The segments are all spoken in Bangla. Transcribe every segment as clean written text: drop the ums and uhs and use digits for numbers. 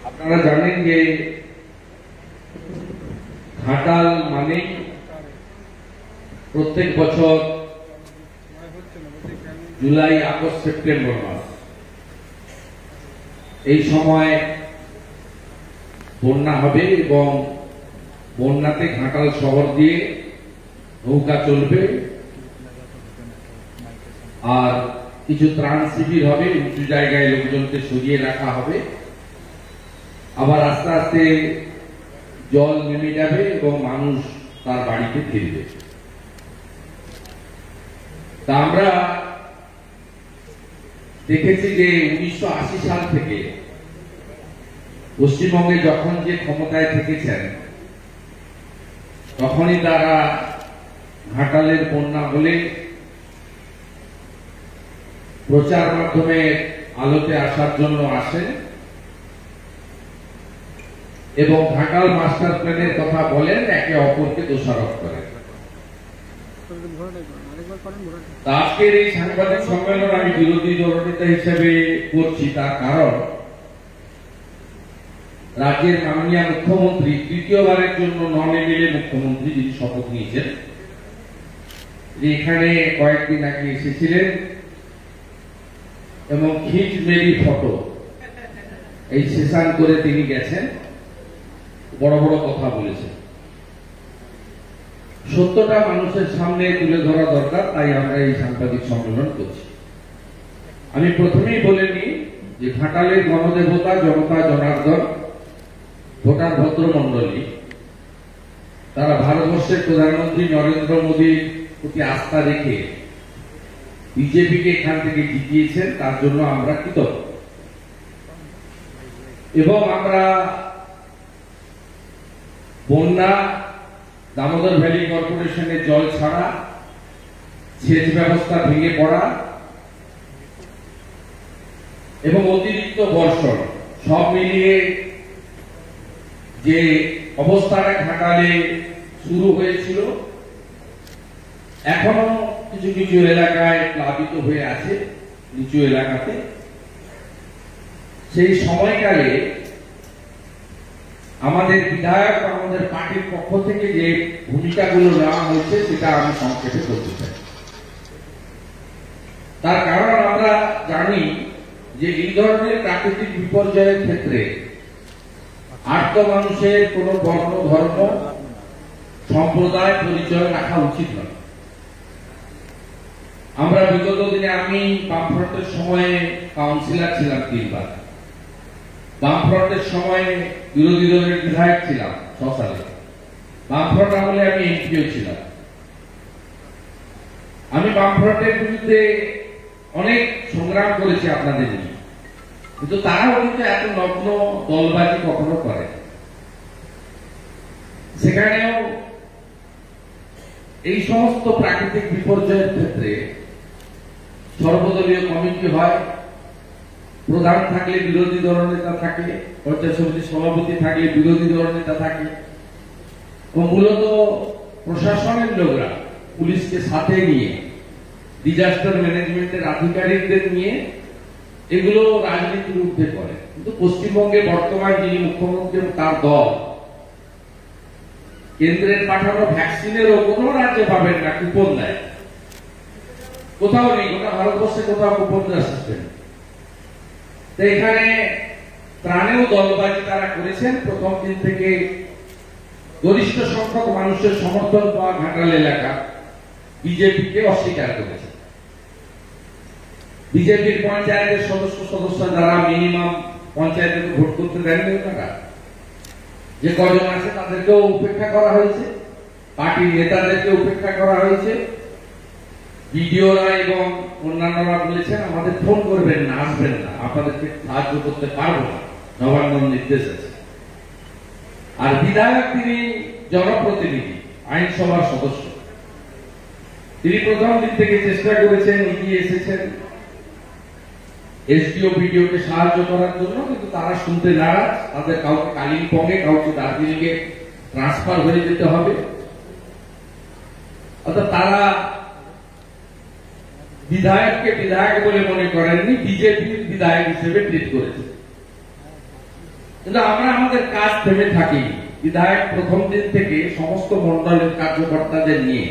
আপনারা জানেন যে ঘাটাল মানে প্রত্যেক বছর জুলাই, আগস্ট, সেপ্টেম্বর মাস এই সময় বন্যা হবে এবং বন্যাতে ঘাটাল শহর দিয়ে নৌকা চলবে আর কিছু ত্রাণ শিবির হবে, উঁচু জায়গায় লোকজনকে সরিয়ে রাখা হবে, আবার আস্তে আস্তে জল নেমে যাবে এবং মানুষ তার বাড়িতে ফিরবে। তা আমরা দেখেছি যে 1980 সাল থেকে পশ্চিমবঙ্গে যখন যে ক্ষমতায় থেকেছেন তখনই তারা ঘাটালের বন্যা হলে প্রচার মাধ্যমে আলোতে আসার জন্য আসেন এবং ঘাটাল মাস্টার প্ল্যানের কথা বলেন, একে অপরকে দোষারোপ করেন। আজকের এই সাংবাদিক সম্মেলন আমি বিরোধী দলনেতা হিসেবে করছি, তার কারণ রাজ্যের মাননীয় মুখ্যমন্ত্রী তৃতীয়বারের জন্য নন এমএলএ মুখ্যমন্ত্রী যিনি শপথ নিয়েছেন, এখানে কয়েকদিন আগে এসেছিলেন এবং খিচ মেরি ফটো এই সেশন করে তিনি গেছেন, বড় বড় কথা বলেছেন। সত্যটা মানুষের সামনে তুলে ধরা দরকার, তাই আমরা এই সাংবাদিক সম্মেলন করছি। আমি প্রথমেই বলে নিই যে ঘাটালের গণদেবতা জনতা জনার্দন ভোটার ভদ্রমন্ডলী তারা ভারতবর্ষের প্রধানমন্ত্রী নরেন্দ্র মোদীর প্রতি আস্থা রেখে বিজেপিকে এখান থেকে জিতিয়েছেন, তার জন্য আমরা কৃতজ্ঞ। এবং আমরা বন্যা, দামোদর ভ্যালি কর্পোরেশনের জল ছাড়া, সেচ ব্যবস্থা ভেঙে পড়া এবং অতিরিক্ত বর্ষণ সব মিলিয়ে যে অবস্থাটা ঘাটালে শুরু হয়েছিল এখনো কিছু কিছু এলাকায় প্লাবিত হয়ে আছে, নিচু এলাকাতে। সেই সময়কালে আমাদের বিধায়ক, আমাদের পার্টির পক্ষ থেকে যে ভূমিকাগুলো নেওয়া হয়েছে সেটা আমি সংক্ষেপে করতে চাই। তার কারণ আমরা জানি যে এই ধরনের প্রাকৃতিক বিপর্যয়ের ক্ষেত্রে আর্ত মানুষের কোন বর্ণ, ধর্ম, সম্প্রদায় পরিচয় রাখা উচিত নয়। আমরা বিগত দিনে, আমি বামফ্রন্টের সময়ে কাউন্সিলর ছিলাম 3 বার, বামফ্রন্টের সময় বিরোধী দলের বিধায়ক ছিলাম 6 সালে, বামফ্রন্ট আমলে আমি এমপিও ছিলাম। আমি বামফ্রন্টের বিরুদ্ধে অনেক সংগ্রাম করেছি আপনাদের নিয়ে, কিন্তু তারাও কিন্তু এত নগ্ন দলবাজি কখনো করে। সেখানেও এই সমস্ত প্রাকৃতিক বিপর্যয়ের ক্ষেত্রে সর্বদলীয় কমিটি হয়, প্রধান থাকলে বিরোধী দলনেতা থাকে, পঞ্চায়েত সমিতির সভাপতি থাকলে বিরোধী দলনেতা থাকে, এবং মূলত প্রশাসনের লোকরা পুলিশকে সাথে নিয়ে, ডিজাস্টার ম্যানেজমেন্টের আধিকারিকদের নিয়ে এগুলো রাজনীতির ঊর্ধ্বে করে। কিন্তু পশ্চিমবঙ্গে বর্তমান যিনি মুখ্যমন্ত্রী তার দল কেন্দ্রের পাঠানো ভ্যাকসিনেরও কোন রাজ্যে পাবেন না, কুপন দেয়, কোথাও নেই, গোটা ভারতবর্ষে কোথাও কুপন দেওয়ার সিস্টেম। তো এখানে ত্রাণেও দলবাজি তারা করেছেন। প্রথম দিন থেকে গরিষ্ঠ সংখ্যক মানুষের সমর্থন পাওয়া ঘাটাল এলাকা বিজেপিকে অস্বীকার করেছে। বিজেপির পঞ্চায়েতের সদস্য যারা মিনিমাম পঞ্চায়েতে ভোট করতে দেননি, তারা যে কজন আছে তাদেরকেও উপেক্ষা করা হয়েছে, পার্টির নেতাদেরকে উপেক্ষা করা হয়েছে। বিডিওরা এবং অন্যান্যরা বলেছেন আমাদের ফোন করবেন না, আসবেন না, আপনাদেরকে সাহায্য করতে পারবো না, নবান্নর নির্দেশ আছে। আর বিধায়ক তিনি জনপ্রতিনিধি, আইনসভার সদস্য, তিনি প্রথম দিন থেকে চেষ্টা করেছেন, এগিয়ে এসেছেন এসডিও বিডিওকে সাহায্য করার জন্য, কিন্তু তারা শুনতে নারাজ। তাদের কাউকে কালিম্পংয়ে, কাউকে দার্জিলিং এ ট্রান্সফার হয়ে যেতে হবে। অর্থাৎ তারা বিধায়ককে বিধায়ক বলে মনে করেননি, বিজেপির বিধায়ক হিসেবে ট্রিট করেছে। কিন্তু আমরা আমাদের কাজ থেমে থাকি। বিধায়ক প্রথম দিন থেকে সমস্ত মন্ডলের কার্যকর্তাদের নিয়ে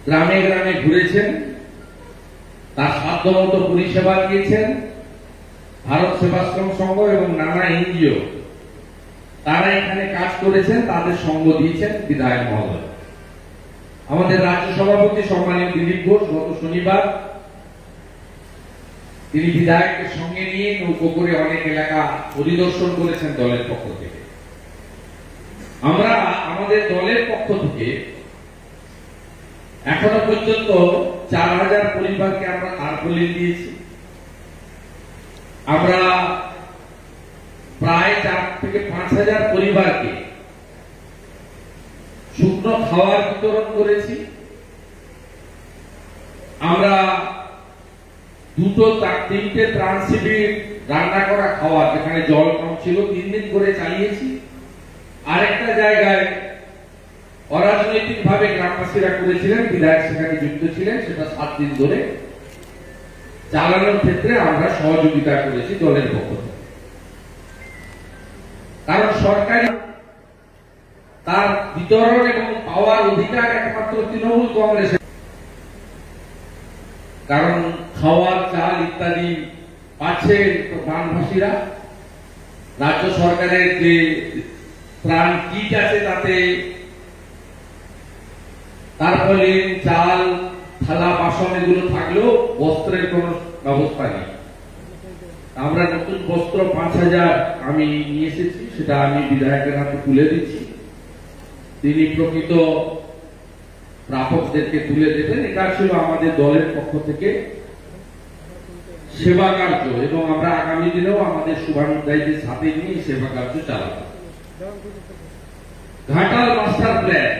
গ্রামে গ্রামে ঘুরেছেন, তার সাধ্যমতো পরিষেবা দিয়েছেন। ভারত সেবাশ্রম সংঘ এবং নানা এনজিও তারা এখানে কাজ করেছেন, তাদের সঙ্গ দিয়েছেন বিধায়ক মহোদয়। আমাদের রাজ্য সভাপতি সম্মানীয় দিলীপ ঘোষ গত শনিবার তিনি বিধায়ককে সঙ্গে নিয়ে নৌকো করে অনেক এলাকা পরিদর্শন করেছেন দলের পক্ষ থেকে। আমরা আমাদের দলের পক্ষ থেকে এখনো পর্যন্ত 4000 পরিবারকে আমরা তারপলিন দিয়েছি। আমরা প্রায় 4 থেকে 5000 পরিবারকে শুকনো খাবার বিতরণ করেছি। আমরা 2-3টে ত্রাণ শিবির রান্না করা খাবার, যেখানে জল কম ছিল, 3 দিন করে চালিয়েছি। আরেকটা জায়গায় অরাজনৈতিক ভাবে গ্রামবাসীরা করেছিলেন, বিধায়ক সেখানে যুক্ত ছিলেন, সেটা 7 দিন ধরে চালানোর ক্ষেত্রে আমরা সহযোগিতা করেছি দলের পক্ষ থেকে। কারণ সরকার তার বিতরণ এবং পাওয়ার অধিকার একমাত্র তৃণমূল কংগ্রেসের। কারণ খাওয়ার চাল ইত্যাদি পাচ্ছে গ্রামবাসীরা। রাজ্য সরকারের যে ত্রাণ কিট আছে তাতে তারপরে চাল, থালা, বাসন এগুলো থাকলেও বস্ত্রের কোন ব্যবস্থা নেই। আমরা নতুন বস্ত্র 5000 আমি নিয়ে এসেছি, সেটা আমি বিধায়কের হাতে তুলে দিচ্ছি। তিনি প্রকৃত প্রাপকদেরকে তুলে দেবেন। এটা ছিল আমাদের দলের পক্ষ থেকে সেবা কার্য, এবং আমরা আগামী দিনেও আমাদের শুভানুধ্যায়ীদের সাথে নিয়ে সেবা কার্য চালাবো। Ghatal master plan,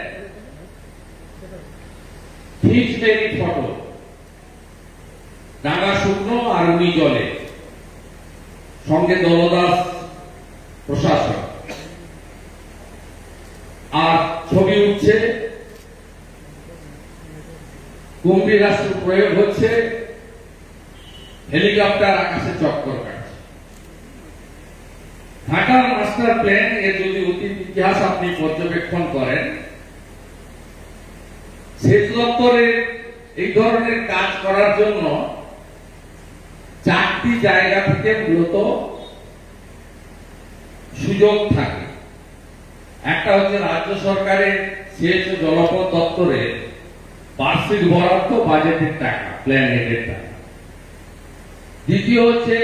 fixed photo, ডাঙ্গা শুকনো আর উনি জলে, সঙ্গে দলদাস প্রশাসন, আর ছবি উঠছে, কুম্ভীরাস্ত্র প্রয়োগ হচ্ছে, হেলিকপ্টার আকাশে চক্কর কাটছে। ঘাটাল মাস্টার প্ল্যান এর যদি অতীত ইতিহাস আপনি পর্যবেক্ষণ করেন, সেচ দপ্তরের এই ধরনের কাজ করার জন্য 4টি জায়গা থেকে মূলত সুযোগ থাকে। একটা হচ্ছে রাজ্য সরকারের সেচ ও জলপথ দপ্তরের বার্ষিক বরাদ্দ, বাজেটের টাকা, প্ল্যান হেডের টাকা। দ্বিতীয় হচ্ছে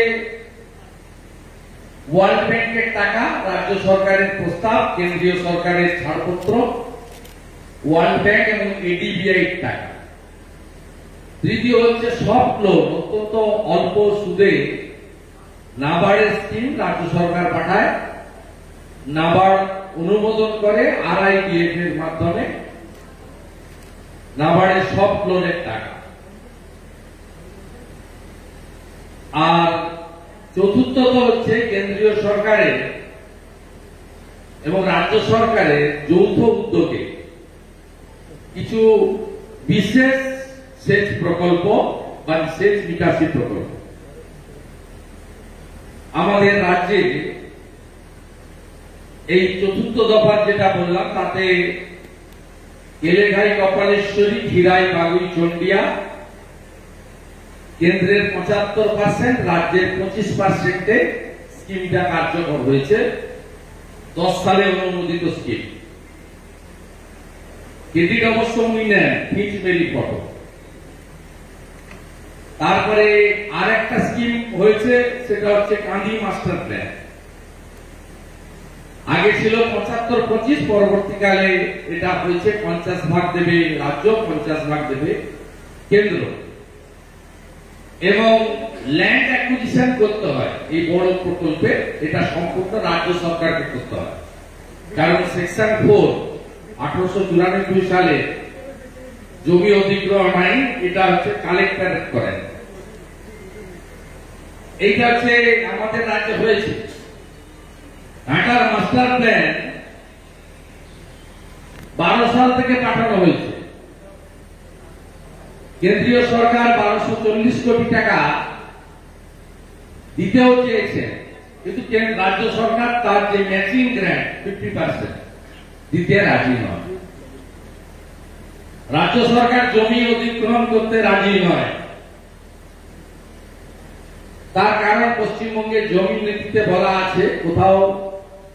ওয়ার্ল্ড ব্যাংকের টাকা, রাজ্য সরকারের প্রস্তাব, কেন্দ্রীয় সরকারের ছাড়পত্র, ওয়ার্ল্ড ব্যাংক এবং এডিবিআই টাকা। তৃতীয় হচ্ছে সফট লোন, অত্যন্ত অল্প সুদে নাবার্ডের স্কিম রাজ্য সরকার পাঠায়, নাবার্ড অনুমোদন করে RIDF এর মাধ্যমে নাবার্ডের সফট লোনের টাকা। আর চতুর্থত হচ্ছে কেন্দ্রীয় সরকারের এবং রাজ্য সরকারের যৌথ উদ্যোগে কিছু বিশেষ সেচ প্রকল্প বা সেচ নিকাশি প্রকল্প। আমাদের রাজ্যে এই চতুর্থ দফার যেটা বললাম, তাতে কেলেঘাই, কপালেশ্বরী, খিরাই, বাগুই, চন্ডিয়া কেন্দ্রের 75%, রাজ্যের 25%-এ স্কিমটা কার্যকর হয়েছে। 10 সালে অনুমোদিত স্কিম। ক্রেডিট অবশ্য উনি নেন, ফিক্সড ফটো। তারপরে আর একটা স্কিম হয়েছে, সেটা হচ্ছে কান্দি মাস্টার প্ল্যান। আগে ছিল 75-25, পরবর্তীকালে এটা হয়েছে 50 ভাগ দেবে রাজ্য, 50 ভাগ দেবে কেন্দ্র। এবং ল্যান্ড অ্যাকুইজিশন করতে হয় এই বড় প্রকল্পে, এটা সম্পূর্ণ রাজ্য সরকারকে করতে হয়। কারণ সেকশন 4 1894 সালে জমি অধিগ্রহণ আইন, এটা হচ্ছে কালেক্টরেট করেন। এইটা হচ্ছে আমাদের রাজ্যে হয়েছে। ঘাটাল মাস্টার প্ল্যান 12 সাল থেকে পাঠানো হয়েছে। কেন্দ্রীয় সরকার 1240 কোটি টাকা দিতেও চেয়েছে, কিন্তু রাজ্য সরকার তার যে ম্যাচিং গ্র্যান্ট 50% দিতে রাজি নয়। রাজ্য সরকার জমি অধিগ্রহণ করতে রাজি নয়। তার কারণ পশ্চিমবঙ্গে জমি নীতিতে বলা আছে কোথাও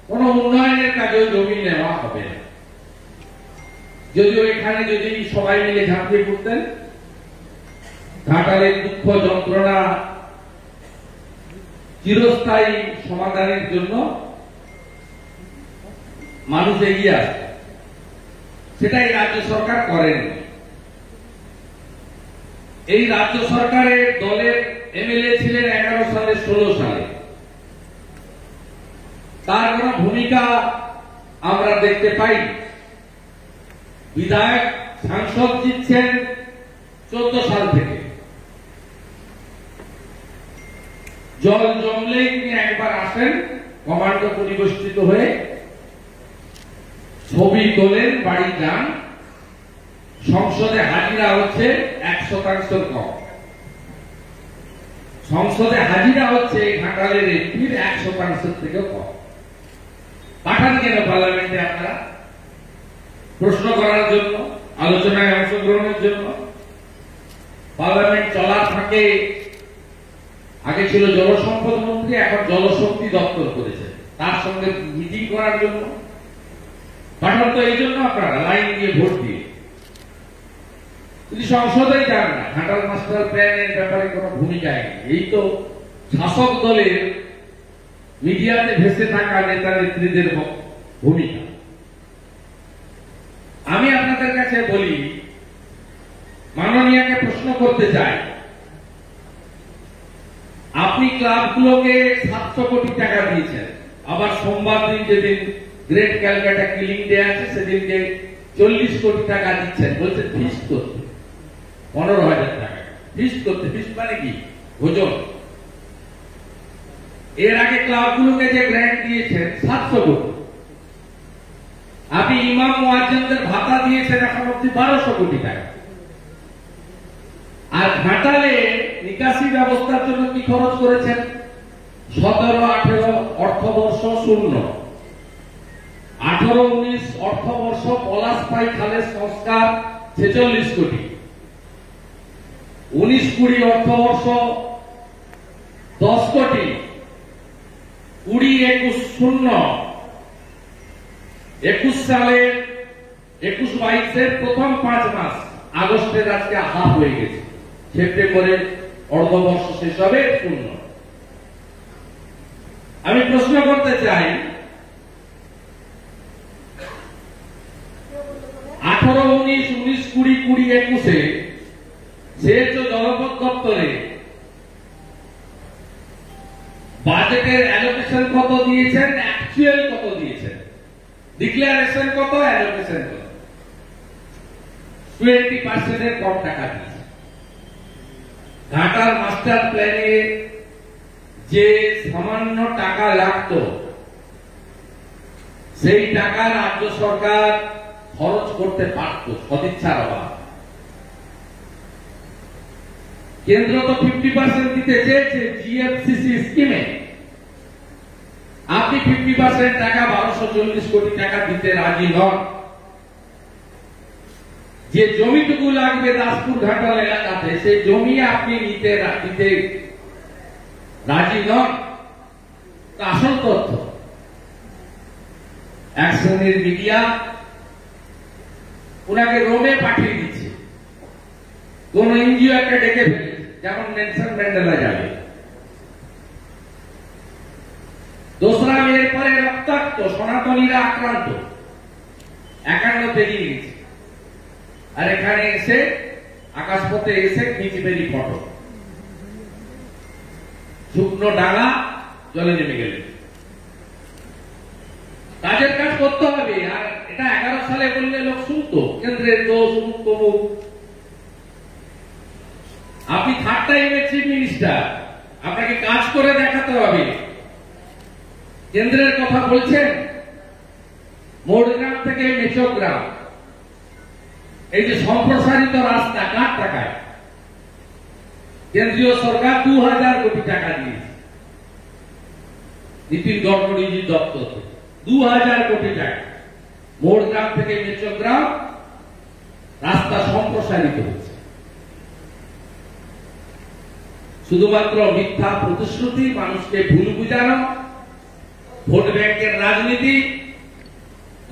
কোন উন্নয়নের কাজেও জমি নেওয়া হবে না। যদিও এখানে যদি সবাই মিলে ঝাঁপিয়ে পড়তেন, ঘাটালের দুঃখ যন্ত্রণা চিরস্থায়ী সমাধানের জন্য মানুষ এগিয়ে আসে, সেটাই রাজ্য সরকার করেনি। এই রাজ্য সরকারের দলের এমএলএ ছিলেন 11 সালে 16 সালে। তার কোন ভূমিকা আমরা দেখতে পাই। বিধায়ক সাংসদ জিতছেন 14 সাল থেকে। জল জমলেই তিনি একবার আসেন, কমান্ডো পরিবেষ্টিত হয়ে ছবি তোলেন, বাড়ি যান। সংসদে হাজিরা হচ্ছে 1% কম। সংসদে হাজিরা হচ্ছে ঘাটালের এমপির 1% থেকে কম। পাঠান কেন পার্লামেন্টে আপনারা? প্রশ্ন করার জন্য, আলোচনায় অংশগ্রহণের জন্য। পার্লামেন্ট চলার ফাঁকে আগে ছিল জলসম্পদ মন্ত্রী, এখন জলশক্তি দপ্তর করেছে, তার সঙ্গে মিটিং করার জন্য। পাঠান তো এই জন্য আপনারা লাইন দিয়ে ভোট দিয়ে। যদি সংসদে যান না, ঘাটাল মাস্টার প্ল্যানের ব্যাপারে কোনো ভূমিকাই নেই। এই তো শাসক দলের মিডিয়াতে ভেসে থাকা নেতা নেত্রীদের ভূমিকা। আমি আপনাদের কাছে বলি, মাননীয়াকে প্রশ্ন করতে চাই, আপনি ক্লাবগুলোকে 700 কোটি টাকা দিয়েছেন, আবার সোমবার দিন যেদিন গ্রেট ক্যালকাটা কিলিং ডে আছে সেদিনকে 40 কোটি টাকা দিচ্ছেন, বলছেন ফিস্ট করতে 15,000 টাকা ফিস্ট করতে। ফিস্ট মানে কি? ভোজন। এর আগে ক্লাবগুলোকে যে গ্র্যান্ট দিয়েছেন 700 কোটি। আপনি ইমাম মুয়াজ্জিনদের ভাতা দিয়েছেন এখন অব্দি 1200 কোটি টাকা। আর ঘাটালে নিকাশি ব্যবস্থার জন্য কি খরচ করেছেন? 17-18 অর্থবর্ষ শূন্য, 18-19 অর্থবর্ষ পলাশপাই খালের সংস্কার 46 কোটি, 19-20 অর্থবর্ষ 10 কোটি, 20-21 শূন্য, 21 সালে 21-22 প্রথম 5 মাস, আগস্টের আজকে হাফ হয়ে গেছে, সেপ্টেম্বরের অর্ধবর্ষ শেষ হবে শূন্য। আমি প্রশ্ন করতে চাই, 18-19, 19-20, 20-21 সেচ ও জলপথ দপ্তরে বাজেটের অ্যালোকেশন কত দিয়েছেন, অ্যাকচুয়াল কত দিয়েছেন, ডিক্লারেশন কত, অ্যালোকেশন কত? 20% এর কম টাকা দিয়েছে। ঘাটাল মাস্টার প্ল্যানে যে সামান্য টাকা লাগতো, সেই টাকা রাজ্য সরকার খরচ করতে পারত সদিচ্ছার অভাব। কেন্দ্র তো 50% দিতে চেয়েছে জিএফসিসি স্কিমে। আপনি 50% টাকা 1240 কোটি টাকা দিতে রাজি নন। যে জমিটুকু লাগবে দাসপুর ঘাটাল এলাকাতে, সেই জমি আপনি দিতে রাজি নন। আসল তথ্য, এক শ্রেণীর মিডিয়া ওনাকে রোমে পাঠিয়ে দিচ্ছে, কোন এনজিও একটা ডেকে ফেলেছে, যেমন নেলসন ম্যান্ডেলা যাবে। দোসরা মেয়ের পরে রক্তাক্ত সনাতনীরা আক্রান্ত, 51 পেরিয়ে গেছে। আর এখানে এসে আকাশপথে এসে খিঁচিবেরি ফটো, শুকনো ডাঙা জলে নেমে গেলে। কাজের কাজ করতে হবে। আর এটা 11 সালে বললে লোক শুনতো, কেন্দ্রের দোষ, মুখ তমুক। আপনি থার্ড টাইমের চিফ মিনিস্টার, আপনাকে কাজ করে দেখাতে হবে। কেন্দ্রের কথা বলছেন, মোড়গ্রাম থেকে মেচগ্রাম এই যে সম্প্রসারিত রাস্তা কার টাকায়? কেন্দ্রীয় সরকার 2000 কোটি টাকা দিয়েছে। নীতিন গডকরিজির দপ্তর 2000 কোটি টাকা মোড়গ্রাম থেকে মেচগ্রাম রাস্তা সম্প্রসারিত হয়েছে। শুধুমাত্র মিথ্যা প্রতিশ্রুতি, মানুষকে ভুল বুঝানো, ভোট ব্যাংকের রাজনীতি।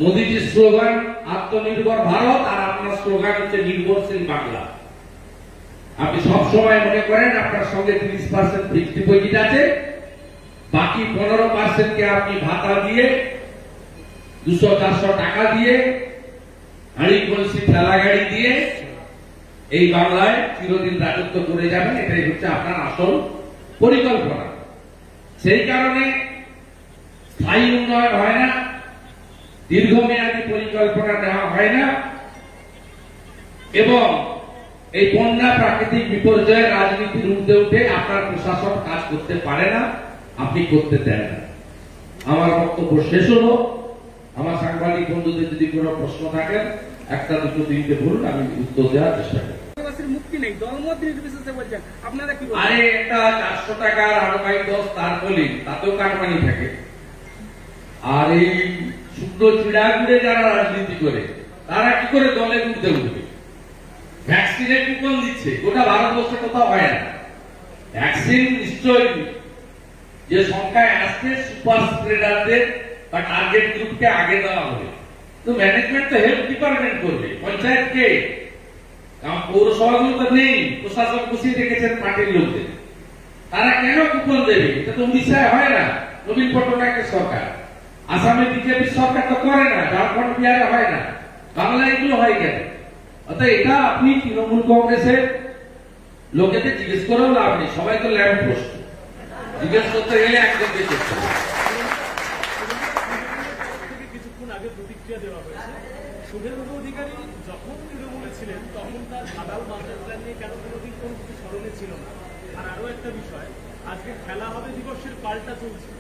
মোদীজির স্লোগান আত্মনির্ভর ভারত, আর আপনার স্লোগান হচ্ছে নির্ভরশীল বাংলা। আপনি সবসময় মনে করেন আপনার সঙ্গে 30% ফিক্সড ডিপোজিট আছে, বাকি 15% কে আপনি ভাতা দিয়ে 200-400 টাকা দিয়ে হাড়ি কলসি ঠেলা গাড়ি দিয়ে এই বাংলায় চিরদিন রাজত্ব করে যাবেন। এটাই হচ্ছে আপনার আসল পরিকল্পনা। সেই কারণে স্থায়ী উন্নয়ন হয় না, দীর্ঘমেয়াদী পরিকল্পনা নেওয়া হয় না, এবং এই বন্যা প্রাকৃতিক বিপর্যয়ের রাজনীতির ঊর্ধ্বে উঠে আপনার প্রশাসন কাজ করতে পারে না, আপনি করতে দেন না। আমার বক্তব্য শেষ হলো। আমার সাংবাদিক বন্ধুদের যদি কোনো প্রশ্ন থাকে, একটা দুটো তিনটে বলুন, আমি উত্তর দেওয়ার চেষ্টা করব। মুক্তি নেই, দলমত নির্বিশেষে বলছেন, আপনারা কি বলেন? আরে একটা 400 টাকার আড়বাই 10 তার বলি, তাতেও কাটমানি থাকে। আর এই শুকনো চিড়া গুড়ে যারা রাজনীতি করে, তারা কি করে দলে উঠতে উঠবে? ভ্যাকসিনের কুপন দিচ্ছে, গোটা ভারতবর্ষে কোথাও হয় না। ভ্যাকসিন নিশ্চয়ই যে সংখ্যায় আসছে, সুপার স্প্রেডারদের বা টার্গেট গ্রুপকে আগে দেওয়া হবে। তো ম্যানেজমেন্ট তো হেলথ ডিপার্টমেন্ট করবে, পঞ্চায়েত কে? পৌরসভাগুলো তো নেই, প্রশাসন বসিয়ে রেখেছেন পার্টির লোকদের। তারা কেন কুপন দেবে? এটা তো উড়িষ্যায় হয় না, নবীন পট্টনায়কের সরকার। আসামে বিজেপির সরকার তো করে না, ঝাড়খণ্ড বিহারে হয় না, বাংলায় এগুলো হয় কেন? অর্থাৎ এটা আপনি তৃণমূল কংগ্রেসের লোকেদের জিজ্ঞেস করেও লাভ নেই, সবাই তো ল্যাম্প পোস্ট। জিজ্ঞেস করতে গেলে একজনকে করতে হবে। কিছুক্ষণ আগে প্রতিক্রিয়া দেওয়া হয়েছে, শুভেন্দু অধিকারী যখন তৃণমূলে ছিলেন তখন তার আদাল মাস্টার প্ল্যান নিয়ে কেন কোনোদিন কোনো কিছু স্মরণে ছিল না। আর আরো একটা বিষয়, আজকে খেলা হবে দিবসের পাল্টা চলছে।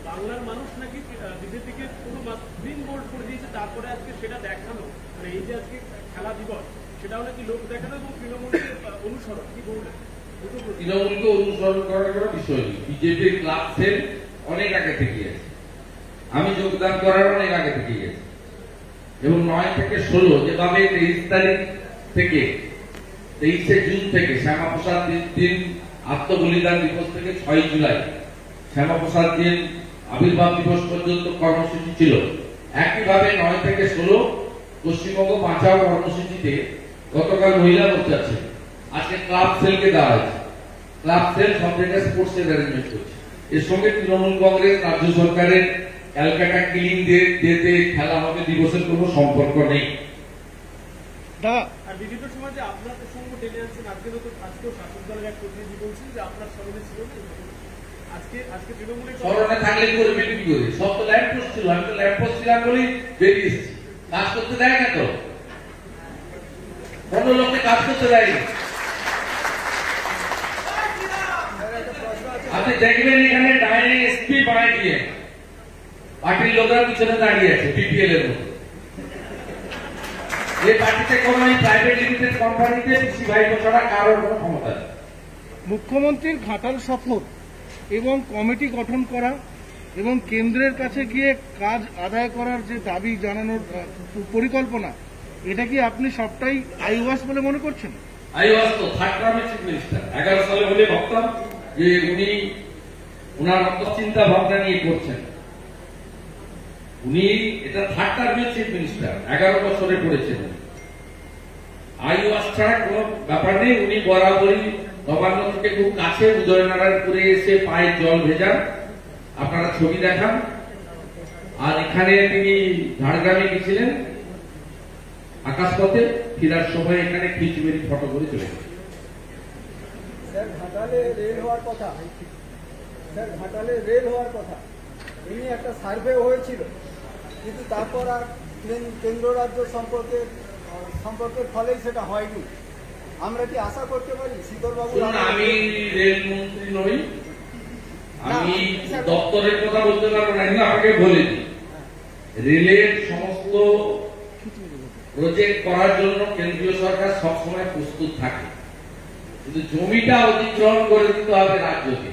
বাংলার মানুষ নাকি বিজেপিকে পুরো গ্রিন বোল্ড করে দিয়েছে, তারপরে আজকে সেটা দেখানো, মানে এই যে আজকে খেলা দিবস, সেটাও নাকি লোক দেখানো এবং তৃণমূলের অনুসরণ। কি বললেন? তৃণমূলকে অনুসরণ করার কোনো বিষয় নেই। বিজেপির ক্লাব সেল অনেক আগে থেকে আছে, আমি যোগদান করার অনেক আগে থেকে গেছি। এবং 9 থেকে 16 যেভাবে 23 তারিখ থেকে 23শে জুন থেকে শ্যামাপ্রসাদ দিন আত্মবলিদান দিবস থেকে 6 জুলাই শ্যামাপ্রসাদ দিন আবির্ভাব দিবস পর্যন্ত কর্মসূচি ছিল। একইভাবে 9 থেকে 16 পশ্চিমবঙ্গ বাঁচাও কর্মসূচিতে গতকাল মহিলা মোর্চা ছিল, আজকে ক্লাব সেলকে দেওয়া হয়েছে। ক্লাব সেল সব জায়গায় স্পোর্টস এর অ্যারেঞ্জমেন্ট করছে। এর সঙ্গে তৃণমূল কংগ্রেস রাজ্য সরকারের ক্যালকাটা কিলিং ডেতে খেলা হবে দিবসের কোনো সম্পর্ক নেই। আর বিভিন্ন সময় যে আপনার প্রসঙ্গ টেনে আনছেন, আজকেও শাসক দলের এক প্রতিনিধি বলছেন যে আপনার স্মরণে ছিল না। আজকে তৃণমূলের স্মরণে থাকলে করবে কি করে? সব তো ল্যাম্প পোস্ট ছিল, আমি তো ল্যাম্প পোস্ট ছিলাম বলেই বেরিয়ে এসেছি। কাজ করতে দেয় না তো, কোনো লোককে কাজ করতে দেয়নি। আপনি দেখবেন এখানে ডাইনিং এসপি বানাই দিয়ে পার্টির লোকরা পিছনে দাঁড়িয়ে আছে, বিপিএল এর মতো। এই পার্টিতে কোনো প্রাইভেট লিমিটেড কোম্পানিতে পিসি ভাইপো ছাড়া কারোর কোনো ক্ষমতা নেই। মুখ্যমন্ত্রীর ঘাটাল সফর এবং কমিটি গঠন করা এবং কেন্দ্রের কাছে গিয়ে কাজ আদায় করার যে দাবি জানানোর পরিকল্পনা, এটা কি আপনি সবটাই আইওয়াস বলে মনে করছেন? আইওয়াস তো থার্ড টার্মের চিফ মিনিস্টার। 11 সালে বলে ভাবতাম যে উনি ওনার চিন্তা ভাবনা নিয়ে করছেন। উনি এটা থার্ড টার্মের চিফ মিনিস্টার, 11 বছরে পড়েছেন। আইওয়াস ছাড়া কোনো ব্যাপার নেই। উনি বরাবরই নবান্ন থেকে খুব কাছে উদয়নারায়ণপুরে এসে পায়ের জল ভেজান, আপনারা ছবি দেখান। আর এখানে তিনি ঝাড়গ্রামে গেছিলেন আকাশপথে, ফেরার সময় এখানে খিচুড়ি ফটো করে চলে গেছেন। স্যার ঘাটালে রেল হওয়ার কথা, স্যার ঘাটালে রেল হওয়ার কথা, এমনি একটা সার্ভে হয়েছিল, কিন্তু তারপর আর কেন্দ্র রাজ্য সম্পর্কের ফলেই সেটা হয়নি। আমরা কি আশা করতে পারি শীতলবাবু? আমি রেল মন্ত্রী নই, আমি দপ্তরের কথা বলতে পারবো না, কিন্তু আমাকে বলে দিই, রেলের সমস্ত প্রজেক্ট করার জন্য কেন্দ্রীয় সরকার সবসময় প্রস্তুত থাকে, কিন্তু জমিটা অধিগ্রহণ করে দিতে হবে রাজ্যকে।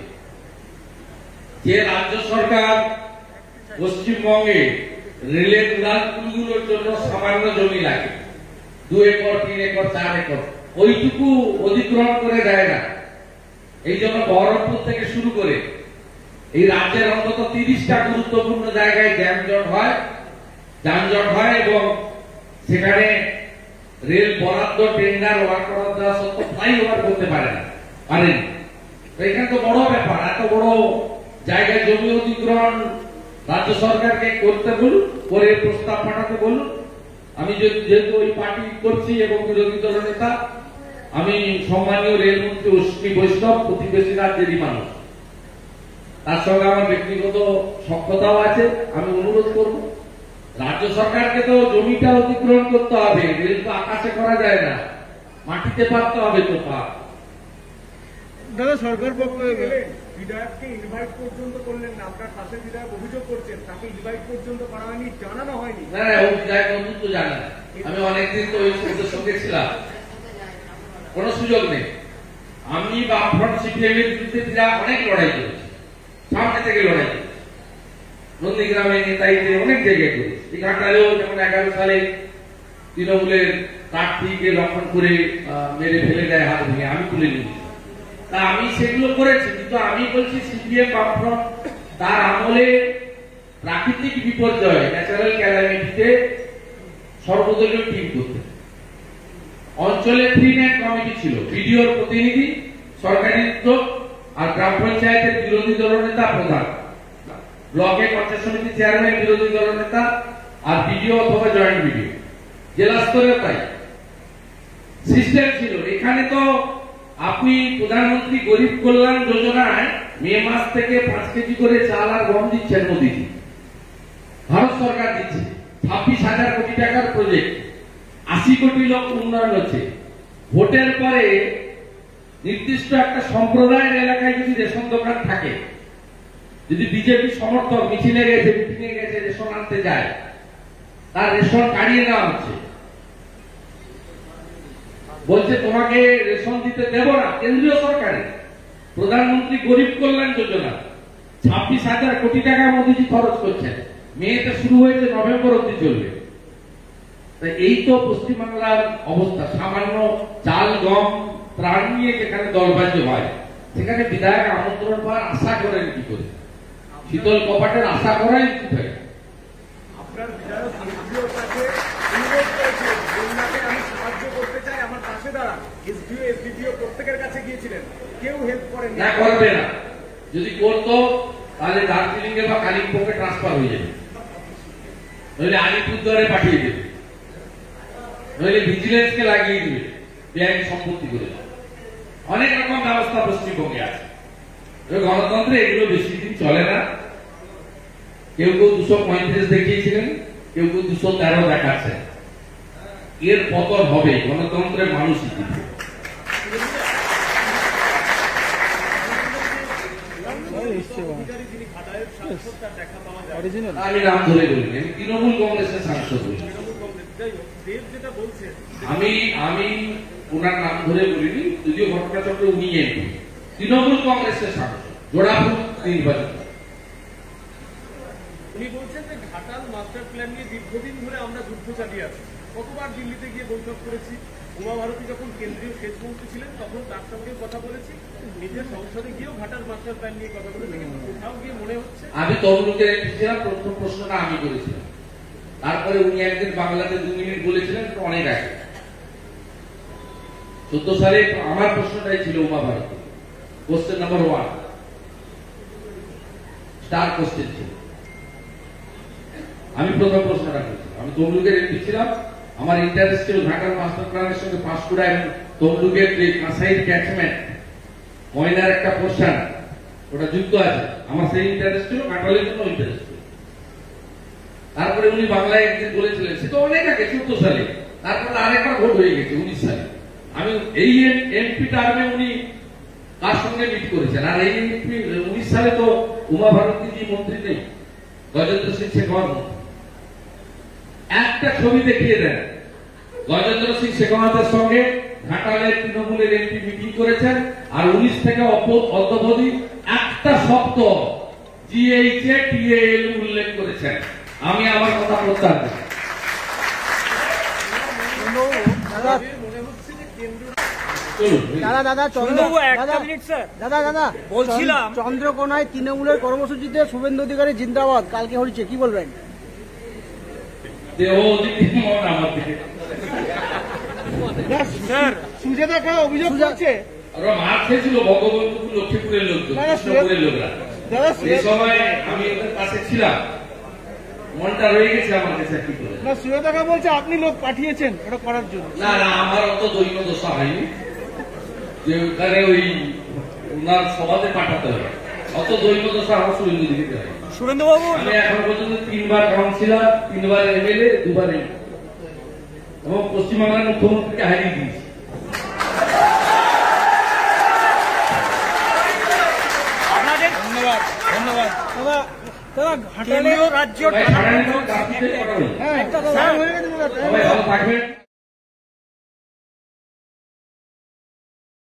যে রাজ্য সরকার পশ্চিমবঙ্গে রেলের উড়ানগুলোর জন্য সামান্য জমি লাগে, 2 একর 3 একর 4 একর, ওইটুকু অধিগ্রহণ করে দেয় না। এই জন্য বহরমপুর থেকে শুরু করে এই রাজ্যের অন্তত 30টা গুরুত্বপূর্ণ জায়গায় যানজট হয় এবং সেখানে রেল বরাদ্দ টেন্ডার ওয়ার্ক করা দেওয়া সত্ত্বেও ফ্লাইওভার করতে পারেনি। এখানে তো বড় ব্যাপার, এত বড় জায়গায় জমি অধিগ্রহণ রাজ্য সরকারকে করতে বলুন, করে প্রস্তাব পাঠাতে বলুন। আমি যেহেতু ওই পার্টি করছি এবং বিরোধী দলের নেতা, আমি সম্মানীয় রেলমন্ত্রী অশ্বিনী বৈষ্ণব প্রতিবেশী রাজ্যেরই মানুষ, তার সঙ্গে আমার ব্যক্তিগত সখ্যতাও আছে। আমি অনুরোধ করব রাজ্য সরকারকে তো জমিটা অধিগ্রহণ করতে হবে, রেল তো আকাশে করা যায় না, মাটিতে পারতে হবে। তো দাদা সরকার পক্ষে বিধায়ককে ইনভাইট পর্যন্ত করলেন না, আপনার পাশে বিধায়ক অভিযোগ করছেন তাকে ইনভাইট পর্যন্ত করা হয়নি, জানানো হয়নি। না না, ওই বিধায়ক বন্ধু তো জানে না, আমি অনেকদিন তো ওই সঙ্গে ছিলাম, কোন সুযোগ নেই। আমি বামফ্রন্ট সিপিএম এর বিরুদ্ধে অনেক লড়াই করেছি, সামনে থেকে লড়াই করেছি, নন্দীগ্রামে নেতাইতে অনেক জায়গায় করেছি। এই ঘাটালেও যেমন 11 সালে তৃণমূলের প্রার্থীকে লক্ষণ করে মেরে ফেলে দেয়, হাত ভেঙে, আমি তুলে নিয়েছি। তা আমি সেগুলো করেছি, কিন্তু আমি বলছি সিপিএম বামফ্রন্ট তার আমলে প্রাকৃতিক বিপর্যয়, ন্যাচারাল ক্যালামিটিতে সর্বদলীয় টিম করতে। অঞ্চলে 3-man কমিটি ছিল, বিডিওর প্রতিনিধি, সরকারি উদ্যোগ আর গ্রাম পঞ্চায়েতের বিরোধী দলনেতা প্রধান, ব্লকে পঞ্চায়েত সমিতি চেয়ারম্যান বিরোধী দলনেতা আর বিডিও অথবা জয়েন্ট বিডিও, জেলা স্তরে তাই সিস্টেম ছিল। এখানে তো আপনি প্রধানমন্ত্রী গরিব কল্যাণ যোজনায় মে মাস থেকে 5 কেজি করে চাল আর গম দিচ্ছেন মোদীজি, ভারত সরকার দিচ্ছে 26,000 কোটি টাকার প্রজেক্ট, 80 কোটি লোক উন্নয়ন হচ্ছে। ভোটের পরে নির্দিষ্ট একটা সম্প্রদায়ের এলাকায় যদি রেশন দোকান থাকে, যদি বিজেপি সমর্থক মিছিলে গেছে, মিটিংয়ে গেছে, রেশন আনতে যায়, তার রেশন কাড়িয়ে নেওয়া হচ্ছে, বলছে তোমাকে রেশন দিতে দেব না। কেন্দ্রীয় সরকারের প্রধানমন্ত্রী গরিব কল্যাণ যোজনা 26,000 কোটি টাকা মোদীজি খরচ করছেন, মেতে শুরু হয়েছে, নভেম্বর অব্দি চলবে। এই তো পশ্চিমবাংলার অবস্থা। সামান্য চাল গম ত্রাণ নিয়ে যেখানে দলবাজ্য হয়, সেখানে বিধায়ক আমন্ত্রণ পাওয়ার আশা করেন কি করে? শীতল কপাটের আশা করাই উচিত হয়। আপনার বিধায়ক এসডিওর কাছে অনুরোধ করেছে, বন্যাকে আমি সাহায্য করতে চাই, আমার পাশে দাঁড়ান। এসডিও এসডিপিও প্রত্যেকের কাছে গিয়েছিলেন, কেউ হেল্প করেন না, করবে না। যদি করতো তাহলে দার্জিলিং এ বা কালিম্পংয়ে ট্রান্সফার হয়ে যাবে, নইলে আলিপুরদুয়ারে পাঠিয়ে দেবে, নইলে ভিজিলেন্সকে লাগিয়ে দিবে বেআইনি সম্পত্তি করে। অনেক রকম ব্যবস্থা পশ্চিমবঙ্গে আছে। গণতন্ত্রে এগুলো বেশি দিন চলে না। কেউ 235 দেখিয়েছিলেন, কেউ 213 দেখাচ্ছে। এর পতন হবে, গণতন্ত্রের মানুষই জিতবে। আমি নাম ধরে বলিনি, আমি তৃণমূল কংগ্রেসের সাংসদ বলি। আমি ওনার নাম ধরে বলিনি, যদিও ঘটনাচক্রে উনি এমপি, তৃণমূল কংগ্রেসের সাংসদ, জোড়াফুল নির্বাচিত। উনি বলছেন যে ঘাটাল মাস্টার প্ল্যান নিয়ে দীর্ঘদিন ধরে আমরা যুদ্ধ চালিয়ে আছি। কতবার দিল্লিতে গিয়ে বৈঠক করেছি। উমা ভারতী যখন কেন্দ্রীয় সেচ মন্ত্রী ছিলেন তখন তার সঙ্গে কথা বলেছি, নিজের সংসদে গিয়েও ঘাটাল মাস্টার প্ল্যান নিয়ে কথা বলেছি। কিন্তু কোথাও গিয়ে মনে হচ্ছে আমি তমলুকের এসেছিলাম, প্রথম প্রশ্নটা আমি করেছিলাম, তারপরে উনি একদিন বাংলাতে 2 মিনিট বলেছিলেন, অনেক আগে 14 সালে আমার প্রশ্নটাই ছিল Uma Bharti, question number 1, star question ছিল। আমি প্রথম প্রশ্নটা করেছিলাম, আমি তমলুকের এমপি ছিলাম, আমার ইন্টারেস্ট ছিল ঘাটাল মাস্টার প্ল্যানের সঙ্গে পাঁশকুড়া এবং তমলুকের যে কাঁসাই ক্যাচমেন্ট ময়নার একটা পোর্শন ওটা যুক্ত আছে, আমার সেই ইন্টারেস্ট ছিল, ঘাটালের জন্য ইন্টারেস্ট ছিল। তারপরে উনি বাংলায় একদিন বলেছিলেন, সে তো অনেক আগে 14 সালে, তারপরে আরেকবার ভোট হয়ে গেছে 19 সালে। আমি এই এমপি টার্মে উনি কার সঙ্গে মিট করেছেন, আর এই এমপি 19 সালে তো উমা ভারতীজি মন্ত্রী নেই, গজেন্দ্র সিং শেখাওয়াত মন্ত্রী। একটা ছবি দেখিয়ে দেন, গজেন্দ্র সিং শেখাওয়াতের সঙ্গে ঘাটালের তৃণমূলের এমপি মিটিং করেছেন, আর 19 থেকে অদ্যাবধি একটা শব্দ জিএইচে টিএএল উল্লেখ করেছেন। আমি আমার কথা প্রত্যাহার করি। দাদা বলছিলাম চন্দ্রকোনায় তৃণমূলের কর্মসূচিতে শুভেন্দু অধিকারী জিন্দাবাদ কালকে হচ্ছে, কি বলবেন? সুজাতা খাঁ অভিযোগ করছে ওরা মার খেয়েছিল বঙ্গবন্ধু লক্ষ্মীপুরের লোকজন, কৃষ্ণপুরের লোকরা। এই সময় আমি ওদের পাশে ছিলাম, মনটা রয়ে গেছে আমার কাছে। কি করে না, সুজাতা খাঁ বলছে আপনি লোক পাঠিয়েছেন ওটা করার জন্য। না না, আমার অত দৈন্য দশা হয়নি যে ওখানে ওই ওনার সমাজে পাঠাতে হবে। অত দৈন্য দশা আমার শুভেন্দু দিকে হয়। শুভেন্দু বাবু, আমি এখন পর্যন্ত 3 বার কাউন্সিলর, 3 বার এমএলএ, 2 বার এমপি এবং পশ্চিমবাংলার মুখ্যমন্ত্রীকে হারিয়ে দিয়েছি। ধন্যবাদ ঘাটালে রাজ্য সবাই ভালো থাকবেন।